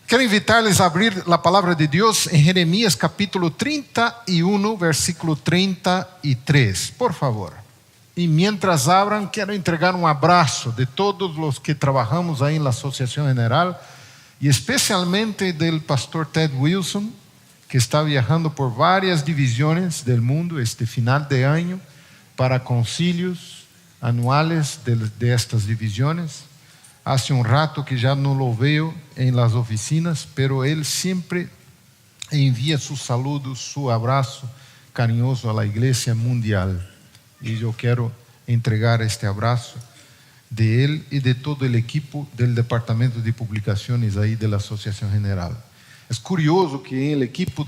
Quero invitar-les a abrir a palavra de Deus em Jeremias capítulo 31, versículo 33. Por favor. E mientras abram, quero entregar um abraço de todos os que trabalhamos aí na Associação General e especialmente do pastor Ted Wilson, que está viajando por várias divisões do mundo este final de ano para concílios anuais de estas divisões. Hace um rato que já não lo veo em las oficinas, pero ele sempre envia seus saludos, seu abraço carinhoso à la Igreja Mundial. E eu quero entregar este abraço de ele e de todo o equipo do Departamento de Publicações aí da Associação General. É curioso que em el equipo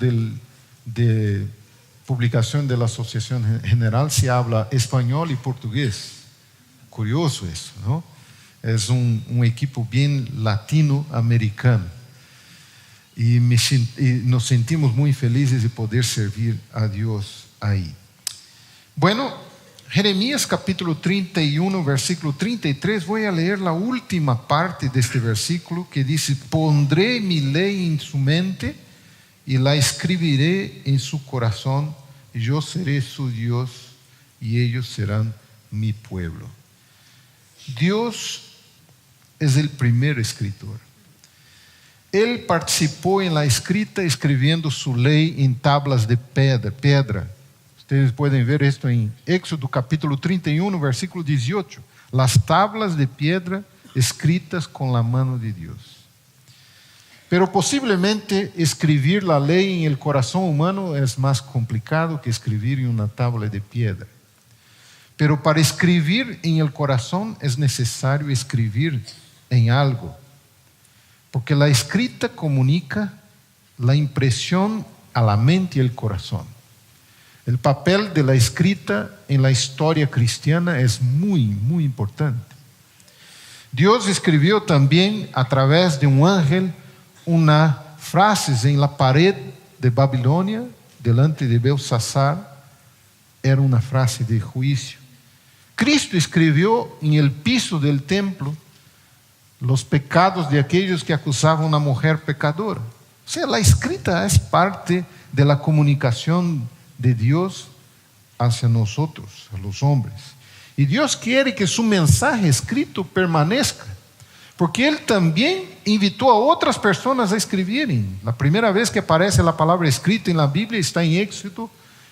de publicação da Associação General se habla espanhol e português. Curioso isso, não? É um equipo bem latino-americano. E nos sentimos muito felizes de poder servir a Deus aí. Bueno, Jeremias capítulo 31, versículo 33, vou ler a última parte deste versículo que diz: Pondré mi ley en su mente y la escribiré en su corazón, y yo seré su Dios y ellos serán mi pueblo. Dios es el primer escritor. Él participó en la escrita escribiendo su ley en tablas de pedra. Ustedes pueden ver esto en Éxodo capítulo 31, versículo 18. Las tablas de piedra escritas con la mano de Dios. Pero posiblemente escribir la ley en el corazón humano es más complicado que escribir en una tabla de piedra. Pero para escribir en el corazón es necesario escribir en algo. Porque la escrita comunica la impresión a la mente y el corazón. El papel de la escrita en la historia cristiana es muy, muy importante. Dios escribió también a través de un ángel una frase en la pared de Babilonia, delante de Belsasar. Era una frase de juicio. Cristo escribió en el piso del templo los pecados de aquellos que acusaban a una mujer pecadora. O sea, la escrita es parte de la comunicación de Dios hacia nosotros, a los hombres. Y Dios quiere que su mensaje escrito permanezca, porque Él también invitó a otras personas a escribirem. La primera vez que aparece la palabra escrita en la Biblia está en Éxodo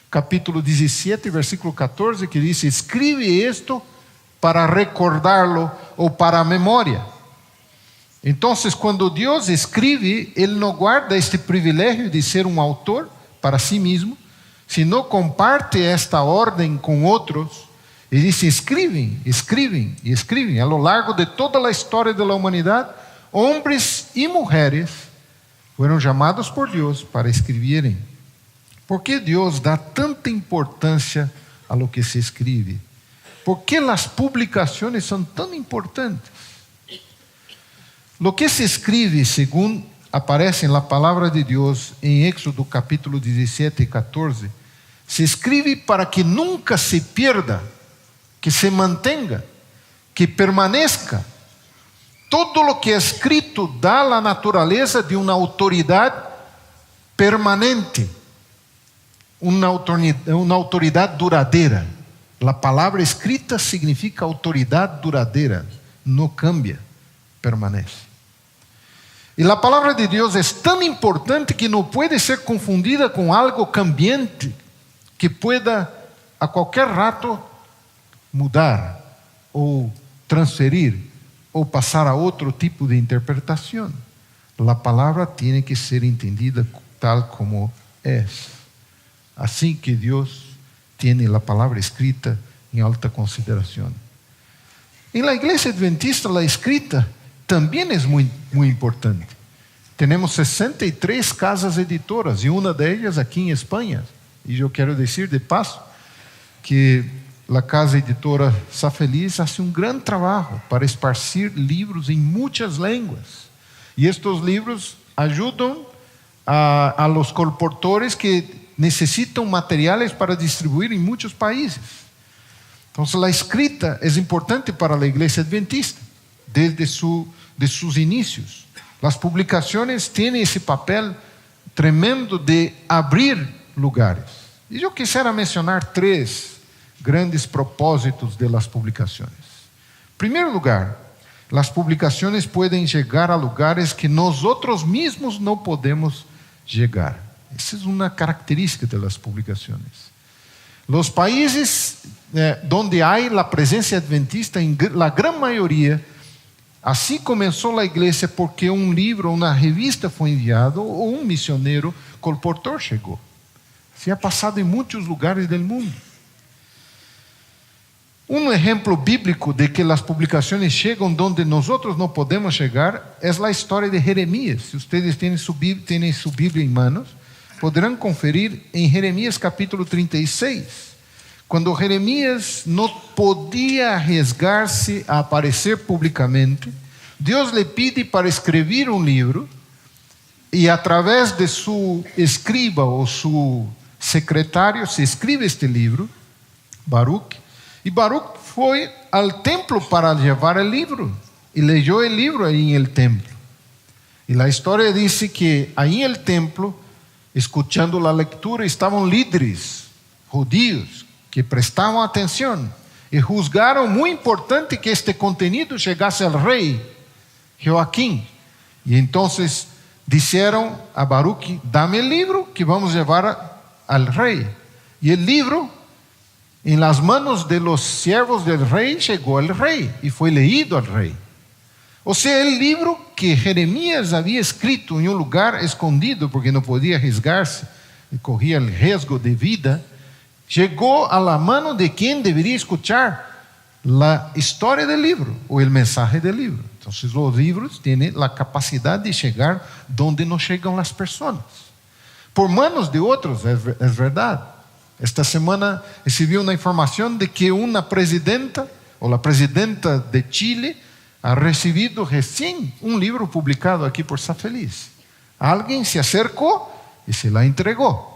capítulo 17, versículo 14, que dice: escribe esto para recordarlo o para memoria. Entonces, cuando Dios escribe, Él no guarda este privilegio de ser un autor para sí mismo, sino comparte esta orden con otros y dice: escriben, escriben y escriben. A lo largo de toda la historia de la humanidad, hombres y mujeres fueron llamados por Dios para escribirem. ¿Por qué Dios da tanta importancia a lo que se escribe? ¿Por qué las publicaciones son tan importantes? Lo que se escribe, según aparece en la palabra de Dios en Éxodo capítulo 17 y 14, se escribe para que nunca se pierda, que se mantenga, que permanezca. Todo lo que es escrito da la naturaleza de una autoridad permanente, una autoridad duradera. La palabra escrita significa autoridad duradera, no cambia, permanece. E a palavra de Deus é tão importante que não pode ser confundida com algo cambiante que pueda a qualquer rato mudar ou transferir ou passar a outro tipo de interpretação. A palavra tem que ser entendida tal como é. Assim que Deus tem a palavra escrita em alta consideração. Em la igreja adventista, a escrita também é muito, muito importante. Temos 63 casas editoras e uma delas aqui em Espanha. E eu quero dizer de passo que a casa editora Sa Feliz faz um grande trabalho para esparcir livros em muitas línguas. E estes livros ajudam a los colportores que necessitam materiais para distribuir em muitos países. Então, a escrita é importante para a igreja adventista, desde seus inicios. Las publicaciones tienen ese papel tremendo de abrir lugares. Y yo quisiera mencionar 3 grandes propósitos de las publicaciones. En primer lugar, las publicaciones pueden llegar a lugares que nosotros mismos no podemos llegar. Esa es una característica de las publicaciones. Los países donde hay la presencia adventista, en la gran mayoría, así comenzó la iglesia porque un libro, una revista fue enviado o un misionero colportor llegó. Así ha pasado en muchos lugares del mundo. Un ejemplo bíblico de que las publicaciones llegan donde nosotros no podemos llegar es la historia de Jeremías. Si ustedes tienen su Biblia en manos, podrán conferir en Jeremías capítulo 36. Cuando Jeremías no podía arriesgarse a aparecer públicamente, Dios le pide para escribir un libro y a través de su escriba o su secretario se escribe este libro, Baruch. Y Baruch fue al templo para llevar el libro y leyó el libro ahí en el templo. Y la historia dice que ahí en el templo, escuchando la lectura, estaban líderes judíos que prestaban atención y juzgaron muy importante que este contenido llegase al rey Joaquín. Y entonces dijeron a Baruch: dame el libro que vamos a llevar al rey. Y el libro, en las manos de los siervos del rey, llegó al rey y fue leído al rey. O sea, el libro que Jeremías había escrito en un lugar escondido porque no podía arriesgarse y corría el riesgo de vida, llegó a la mano de quien debería escuchar la historia del libro o el mensaje del libro. Entonces los libros tienen la capacidad de llegar donde no llegan las personas. Por manos de otros, es verdad. Esta semana recibí una información de que una presidenta o la presidenta de Chile ha recibido recién un libro publicado aquí por Sa Feliz. Alguien se acercó y se la entregó.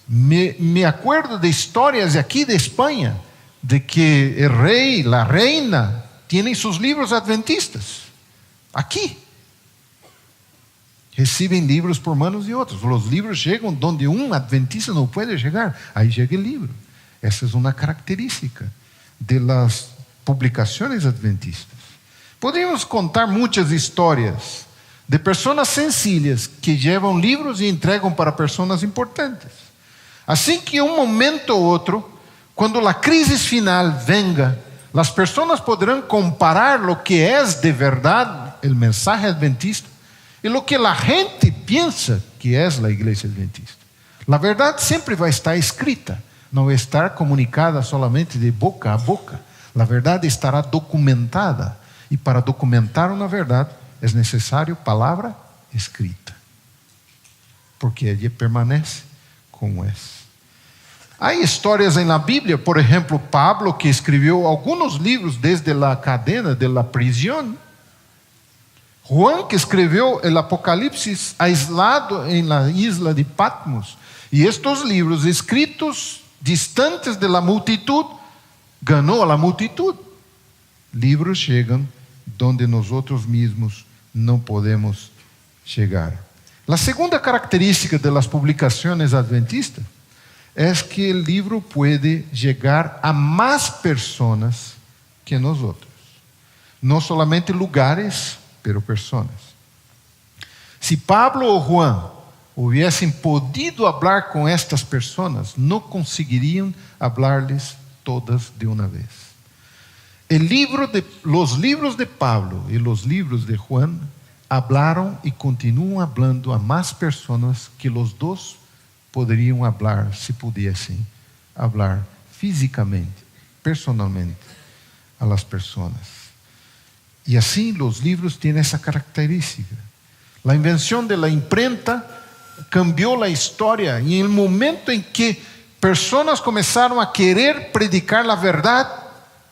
Me acuerdo de historias de aquí de España, de que el rey, la reina, tienen sus libros adventistas. Aquí. Reciben libros por manos de otros. Los libros llegan donde un adventista no puede llegar. Ahí llega el libro. Esa es una característica de las publicaciones adventistas. Podríamos contar muchas historias de personas sencillas que llevan libros y entregan para personas importantes. Así que un momento u otro, cuando la crisis final venga, las personas podrán comparar lo que es de verdad el mensaje adventista y lo que la gente piensa que es la iglesia adventista. La verdad siempre va a estar escrita, no va a estar comunicada solamente de boca a boca. La verdad estará documentada. Y para documentar una verdad es necesario palabra escrita, porque ella permanece como es. Hay historias en la Biblia, por ejemplo, Pablo, que escribió algunos libros desde la cadena de la prisión. Juan, que escribió el Apocalipsis aislado en la isla de Patmos. Y estos libros escritos distantes de la multitud, ganó a la multitud. Libros llegan donde nosotros mismos no podemos llegar. La segunda característica de las publicaciones adventistas es que el libro puede llegar a más personas que nosotros. No solamente lugares, pero personas. Si Pablo o Juan hubiesen podido hablar con estas personas, no conseguirían hablarles todas de una vez. Los libros de Pablo y los libros de Juan hablaron y continúan hablando a más personas que los dos podrían hablar si pudiesen hablar físicamente, personalmente a las personas. Y así los libros tienen esa característica. La invención de la imprenta cambió la historia y en el momento en que personas comenzaron a querer predicar la verdad,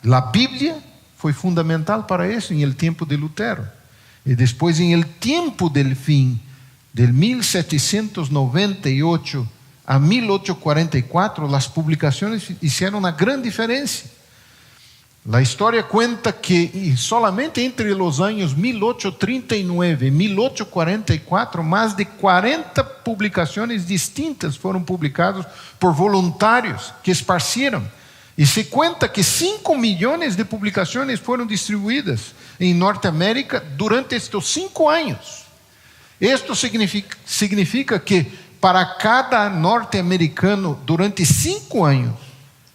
la Biblia fue fundamental para eso en el tiempo de Lutero. Y después en el tiempo del fin, del 1798 a 1844, las publicaciones hicieron una gran diferencia. La historia cuenta que solamente entre los años 1839 y 1844, más de 40 publicaciones distintas fueron publicadas por voluntarios que esparcieron. Y se cuenta que 5 millones de publicaciones fueron distribuidas en Norteamérica durante estos 5 años. Esto significa que para cada norte-americano durante 5 años,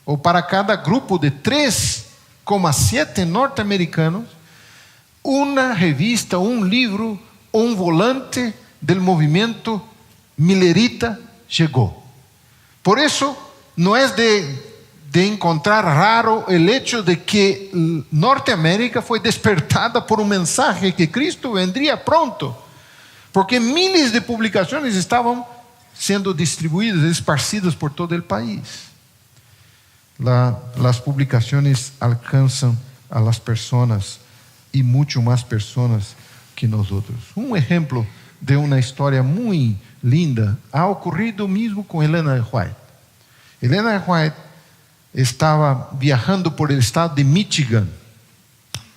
o para cada grupo de 3,7 norte-americanos, una revista, un libro, un volante del movimiento Millerita llegó. Por eso no es de encontrar raro el hecho de que Norteamérica fue despertada por un mensaje que Cristo vendría pronto, porque miles de publicaciones estaban siendo distribuidas, esparcidas por todo el país. Las publicaciones alcanzan a las personas y mucho más personas que nosotros. Un ejemplo de una historia muy linda ha ocurrido mismo con Helena de White. Helena de White estaba viajando por el estado de Michigan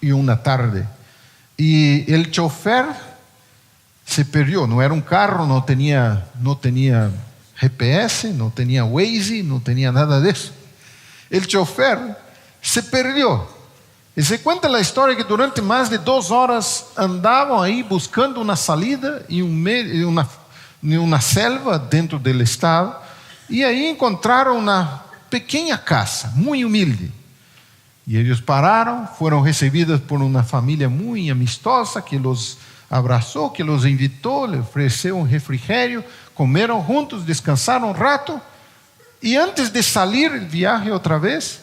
y una tarde, y el chofer se perdió. No era un carro, no tenía GPS, no tenía Waze, no tenía nada de eso. El chofer se perdió. Y se cuenta la historia que durante más de 2 horas andaban ahí buscando una salida en una selva dentro del estado, y ahí encontraron una pequeña casa muy humilde. Y ellos pararon, fueron recibidos por una familia muy amistosa que los abrazó, que los invitó, le ofreció un refrigerio, comieron juntos, descansaron un rato. Y antes de salir el viaje otra vez,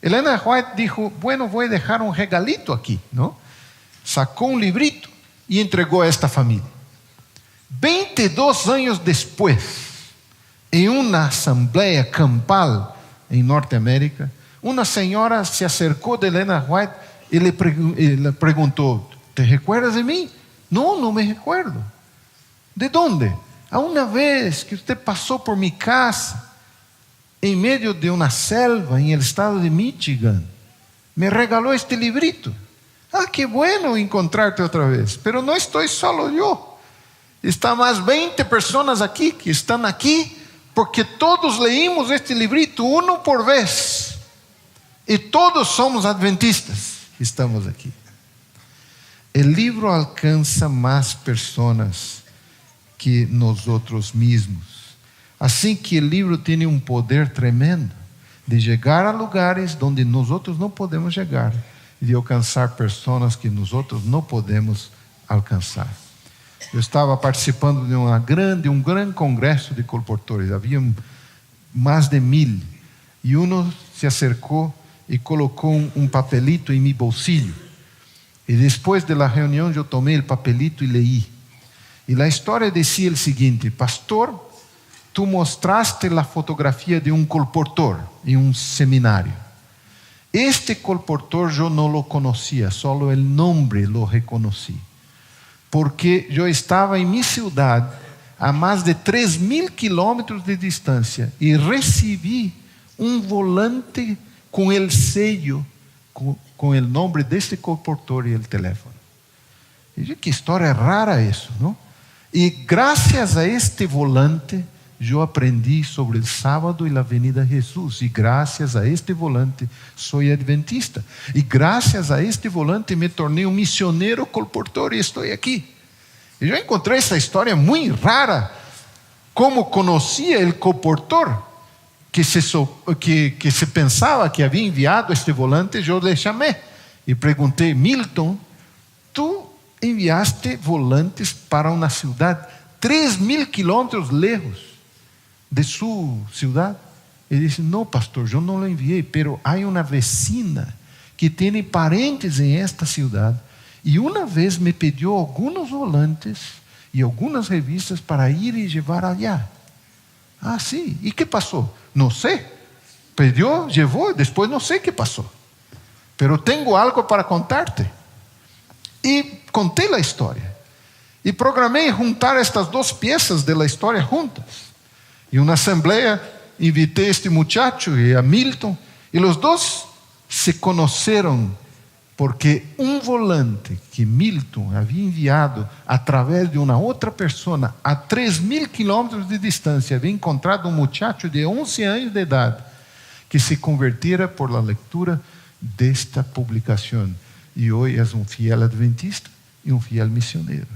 Helena White dijo, bueno, voy a dejar un regalito aquí, ¿no? Sacó un librito y entregó a esta familia. 22 años después, en una asamblea campal en Norteamérica, una señora se acercó de Helena White y le preguntó, ¿te recuerdas de mí? No, no me recuerdo. ¿De dónde? A una vez que usted pasó por mi casa, en medio de una selva en el estado de Michigan, me regaló este librito. Ah, qué bueno encontrarte otra vez. Pero no estoy solo yo. Están más 20 personas aquí que están aquí porque todos leímos este librito uno por vez. Y todos somos adventistas que estamos aquí. El libro alcanza más personas que nosotros mismos. Así que el libro tiene un poder tremendo de llegar a lugares donde nosotros no podemos llegar y de alcanzar personas que nosotros no podemos alcanzar. Eu estava participando de um grande congresso de colportores, havia mais de 1000, e se acercou e colocou um papelito em meu bolsillo. E depois da reunião eu tomei o papelito e leí. E a história dizia o seguinte: pastor, tu mostraste a fotografia de um colportor em um seminário. Este colportor eu não lo conhecia, só o nome lo reconheci. Porque eu estava em minha cidade a mais de 3.000 quilômetros de distância e recebi um volante com o sello, com o nome deste colportor e o telefone. E que história rara isso, não? E graças a este volante eu aprendi sobre o sábado e a Avenida Jesus, e graças a este volante sou adventista, e graças a este volante me tornei um missioneiro colportor e estou aqui. E eu encontrei essa história muito rara, como conhecia o colportor, que se pensava que havia enviado este volante. Eu lhe chamei e perguntei: Milton, tu enviaste volantes para uma cidade 3.000 quilômetros lejos de sua cidade? Ele disse: não, pastor, eu não lo enviei, pero há uma vecina que tem parentes em esta cidade e uma vez me pediu alguns volantes e algumas revistas para ir e levar allá. Ah, sim. E que passou? Não sei. Pediu, levou, depois não sei o que passou. Pero tenho algo para contar-te. E contei a história. E programei juntar estas 2 peças da história juntas. E uma assembleia, invitei este muchacho e a Milton, e os 2 se conheceram porque um volante que Milton havia enviado através de uma outra pessoa a 3.000 quilômetros de distância, havia encontrado um muchacho de 11 anos de idade que se convertira por la leitura desta publicação. E hoje é um fiel adventista e um fiel missioneiro.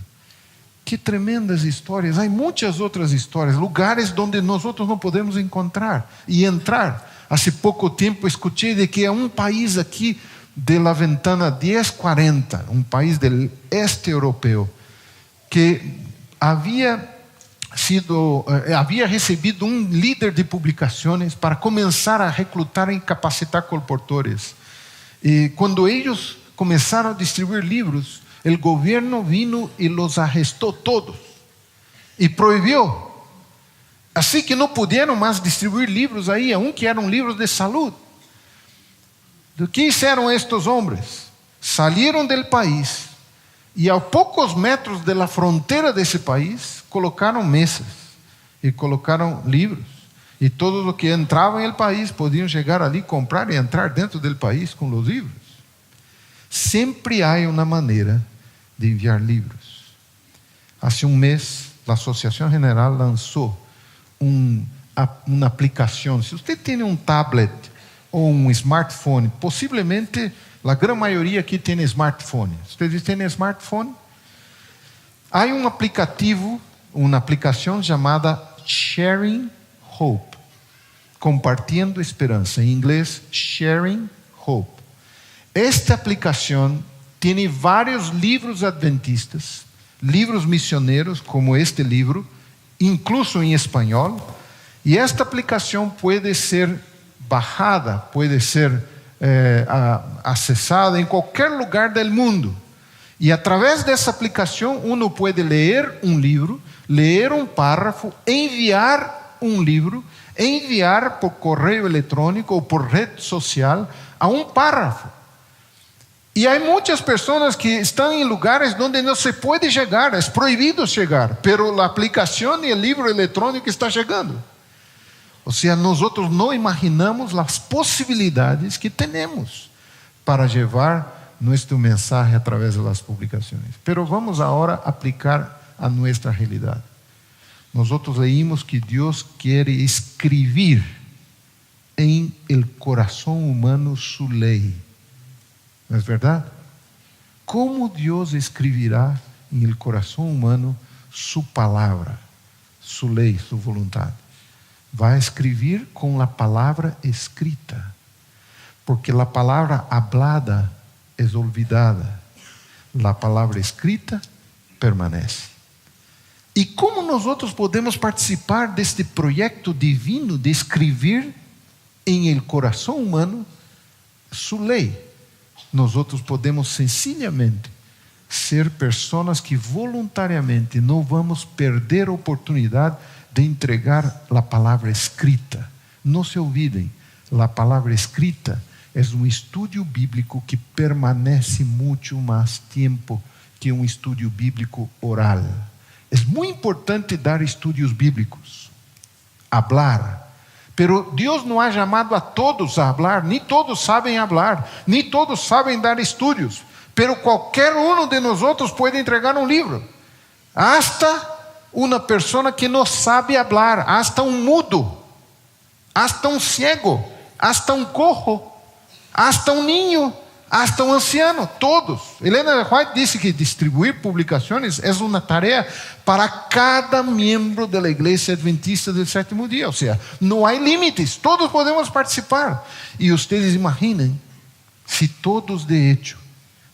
Que tremendas histórias. Há muitas outras histórias, lugares onde nós outros não podemos encontrar e entrar. Há pouco tempo escutei de que há um país aqui de la ventana 1040, um país do este europeu, que havia recebido um líder de publicações para começar a reclutar e capacitar colportores. E quando eles começaram a distribuir livros, o governo vino e los arrestou todos e proibiu. Assim que não puderam mais distribuir livros aí, que eram livros de saúde. O que fizeram estes homens? Saíram do país e a poucos metros da fronteira desse país colocaram mesas e colocaram livros. E todos os que entravam no país podiam chegar ali, comprar e entrar dentro do país com os livros. Sempre há uma maneira de enviar livros. Há um mês, a Associação General lançou uma aplicação. Se você tem um tablet ou um smartphone, possivelmente a grande maioria aqui tem smartphone. Vocês têm smartphone? Há um aplicativo, uma aplicação chamada Sharing Hope, compartilhando esperança. Em inglês, Sharing Hope. Esta aplicação tem vários livros adventistas, livros missioneiros, como este livro, incluso em espanhol. E esta aplicação pode ser bajada, pode ser acessada em qualquer lugar do mundo. E através dessa aplicação, uno pode ler um livro, ler um párrafo, enviar um livro, enviar por correio eletrônico ou por rede social a um párrafo. E há muitas pessoas que estão em lugares onde não se pode chegar, é proibido chegar, mas a aplicação e o livro eletrônico está chegando. Ou seja, nós outros não imaginamos as possibilidades que temos para levar nosso mensagem através das publicações. Mas vamos agora aplicar a nossa realidade. Nós outros leímos que Deus quer escrever em el coração humano sua lei. Não é verdade? Como Deus escreverá em el coração humano sua palavra, sua lei, sua vontade? Vai escrever com a palavra escrita, porque a palavra hablada é olvidada, a palavra escrita permanece. E como nós outros podemos participar deste projeto divino de escrever em el coração humano sua lei? Nós outros podemos sencillamente ser pessoas que voluntariamente não vamos perder a oportunidade de entregar a palavra escrita. Não se olvidem, a palavra escrita é um estudo bíblico que permanece muito mais tempo que um estudo bíblico oral. É muito importante dar estudos bíblicos, hablar. Pero Deus não ha chamado a todos a hablar, nem todos sabem hablar, nem todos sabem dar estudos. Pero qualquer um de nós outros pode entregar um livro. Hasta uma pessoa que não sabe hablar, hasta um mudo, hasta um cego, hasta um cojo, hasta um ninho, hasta um anciano, todos. Helena White disse que distribuir publicações é uma tarefa para cada membro da Igreja Adventista do Sétimo Dia. Ou seja, não há limites, todos podemos participar. E vocês imaginem, se todos de hecho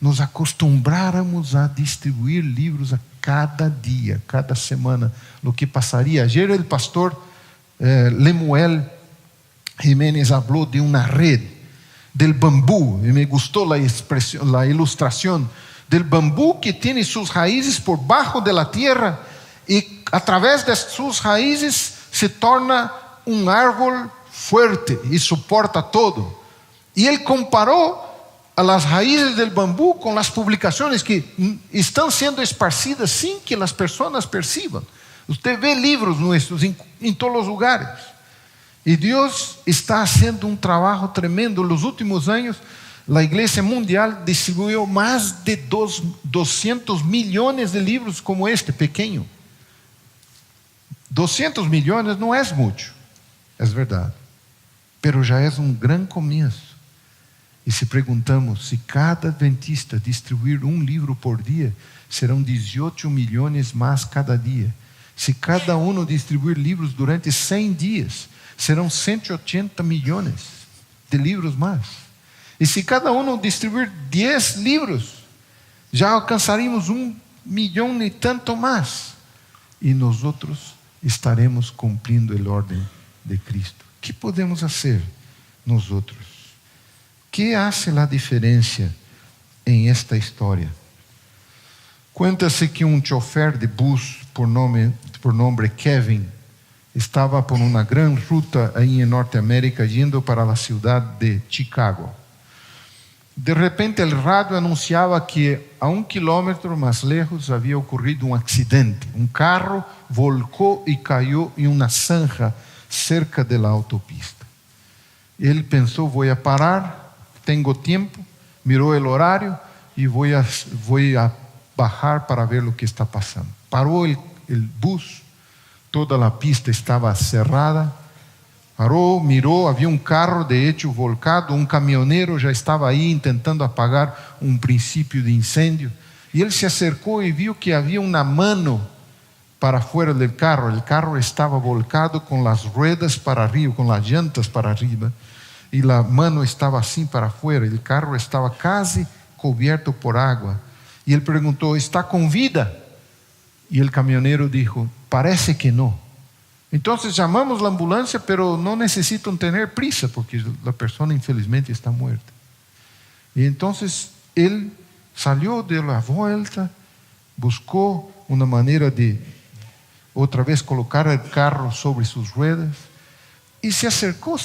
nos acostumbráramos a distribuir livros a cada dia, cada semana, o que passaria. Ayer o pastor Lemuel Jiménez falou de uma rede del bambú, e me gostou a ilustração del bambú que tem suas raízes por baixo da terra e através de suas raízes se torna um árvore forte e suporta todo. E ele comparou as raízes del bambú com as publicações que estão sendo esparcidas sem que as pessoas percebam. Você vê livros nossos em todos os lugares. E Deus está fazendo um trabalho tremendo nos últimos anos La Iglesia Mundial distribuyó más de 200 millones de libros como este, pequeño. 200 millones no es mucho, es verdad, pero ya es un gran comienzo. E se perguntamos, se cada adventista distribuir um livro por dia, serão 18 milhões mais cada dia. Se cada um distribuir livros durante 100 dias, serão 180 milhões de livros mais. E se cada um distribuir 10 livros, já alcançaríamos 1 milhão e tanto mais. E nós outros estaremos cumprindo a ordem de Cristo. O que podemos fazer nós outros? ¿Qué hace la diferencia en esta historia? Cuéntase que un chofer de bus por nombre Kevin estaba por una gran ruta ahí en Norteamérica yendo para la ciudad de Chicago. De repente el radio anunciaba que a 1 kilómetro más lejos había ocurrido un accidente. Un carro volcó y cayó en una zanja cerca de la autopista. Él pensó, voy a parar. Tengo tiempo, miró el horario y voy a bajar para ver lo que está pasando. Paró el bus, toda la pista estaba cerrada. Paró, miró, había un carro de hecho volcado, un camionero ya estaba ahí intentando apagar un principio de incendio. Y él se acercó y vio que había una mano para fuera del carro. El carro estaba volcado con las ruedas para arriba, con las llantas para arriba. Y la mano estaba así para afuera. El carro estaba casi cubierto por agua. Y él preguntó, ¿está con vida? Y el camionero dijo, parece que no. Entonces llamamos la ambulancia, pero no necesitan tener prisa porque la persona infelizmente está muerta. Y entonces él salió de la vuelta, buscó una manera de otra vez colocar el carro sobre sus ruedas y se acercó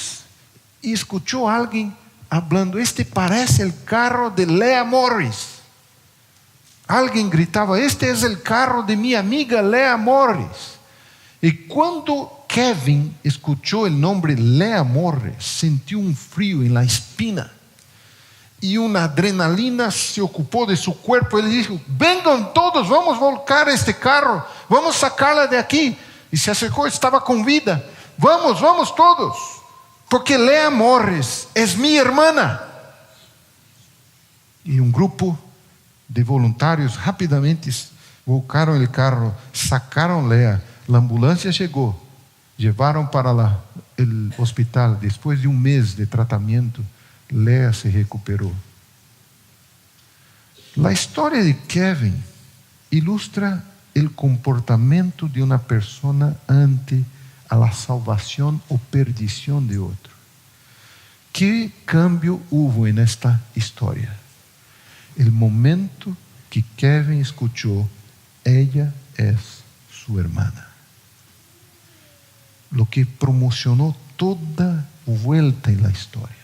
y escuchó a alguien hablando, este parece el carro de Lea Morris. Alguien gritaba, este es el carro de mi amiga Lea Morris. Y cuando Kevin escuchó el nombre Lea Morris, sintió un frío en la espina y una adrenalina se ocupó de su cuerpo. Él dijo, vengan todos, vamos a volcar este carro, vamos a sacarla de aquí. Y se acercó, estaba con vida. Vamos todos. Porque Lea Morris es mi hermana. Y un grupo de voluntarios rápidamente volcaron el carro, sacaron Lea. La ambulancia llegó, llevaron para el hospital. Después de un mes de tratamiento, Lea se recuperó. La historia de Kevin ilustra el comportamiento de una persona ante a la salvación o perdición de otro. ¿Qué cambio hubo en esta historia? El momento que Kevin escuchó, ella es su hermana. Lo que promocionó toda vuelta en la historia.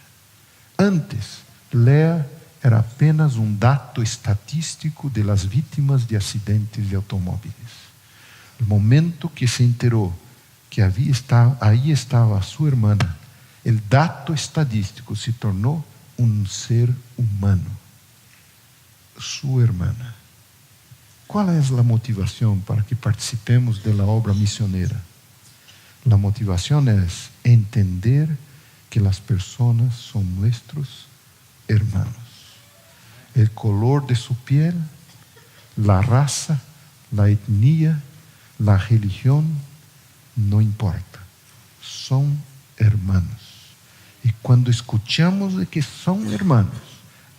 Antes, Lea era apenas un dato estatístico de las víctimas de accidentes de automóviles. El momento que se enteró que ahí estaba su hermana, el dato estadístico se tornó un ser humano. Su hermana. ¿Cuál es la motivación para que participemos de la obra misionera? La motivación es entender que las personas son nuestros hermanos. El color de su piel, la raza, la etnia, la religión, no importa, son hermanos. Y cuando escuchamos de que son hermanos,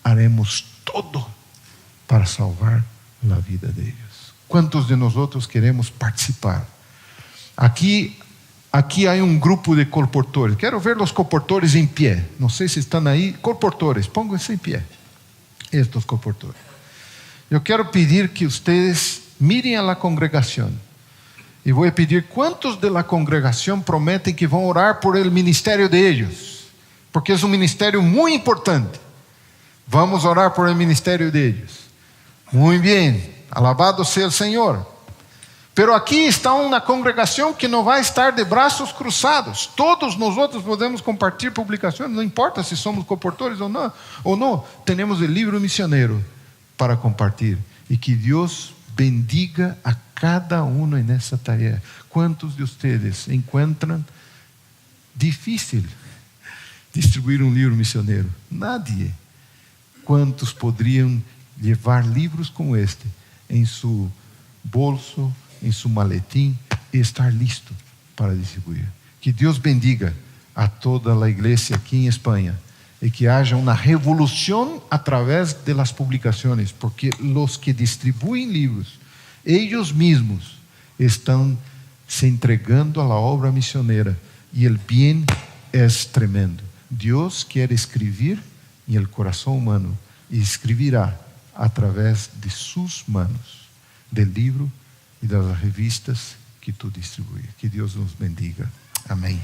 haremos todo para salvar la vida de ellos. ¿Cuántos de nosotros queremos participar? Aquí hay un grupo de colportores. Quiero ver los colportores en pie. No sé si están ahí. Colportores, pónganse en pie. Estos colportores. Yo quiero pedir que ustedes miren a la congregación. Y voy a pedir cuántos de la congregación prometen que van a orar por el ministerio de ellos. Porque es un ministerio muy importante. Vamos a orar por el ministerio de ellos. Muy bien. Alabado sea el Señor. Pero aqui está uma congregação que não vai estar de braços cruzados. Todos nós outros podemos compartilhar publicações, não importa se somos coportores ou não. Temos o livro missioneiro para compartilhar. E que Deus bendiga a cada um nessa tarefa. Quantos de vocês encontram difícil distribuir um livro missioneiro? Nadie. Quantos poderiam levar livros como este em seu bolso, em seu maletim e estar listo para distribuir? Que Deus bendiga a toda a igreja aqui em Espanha e que haja uma revolução através das publicações, porque os que distribuem livros, eles mesmos estão se entregando a la obra misionera e o bem é tremendo. Deus quer escrever em el coração humano e escreverá através de suas manos, del livro e das revistas que tu distribuis. Que Deus nos bendiga. Amém.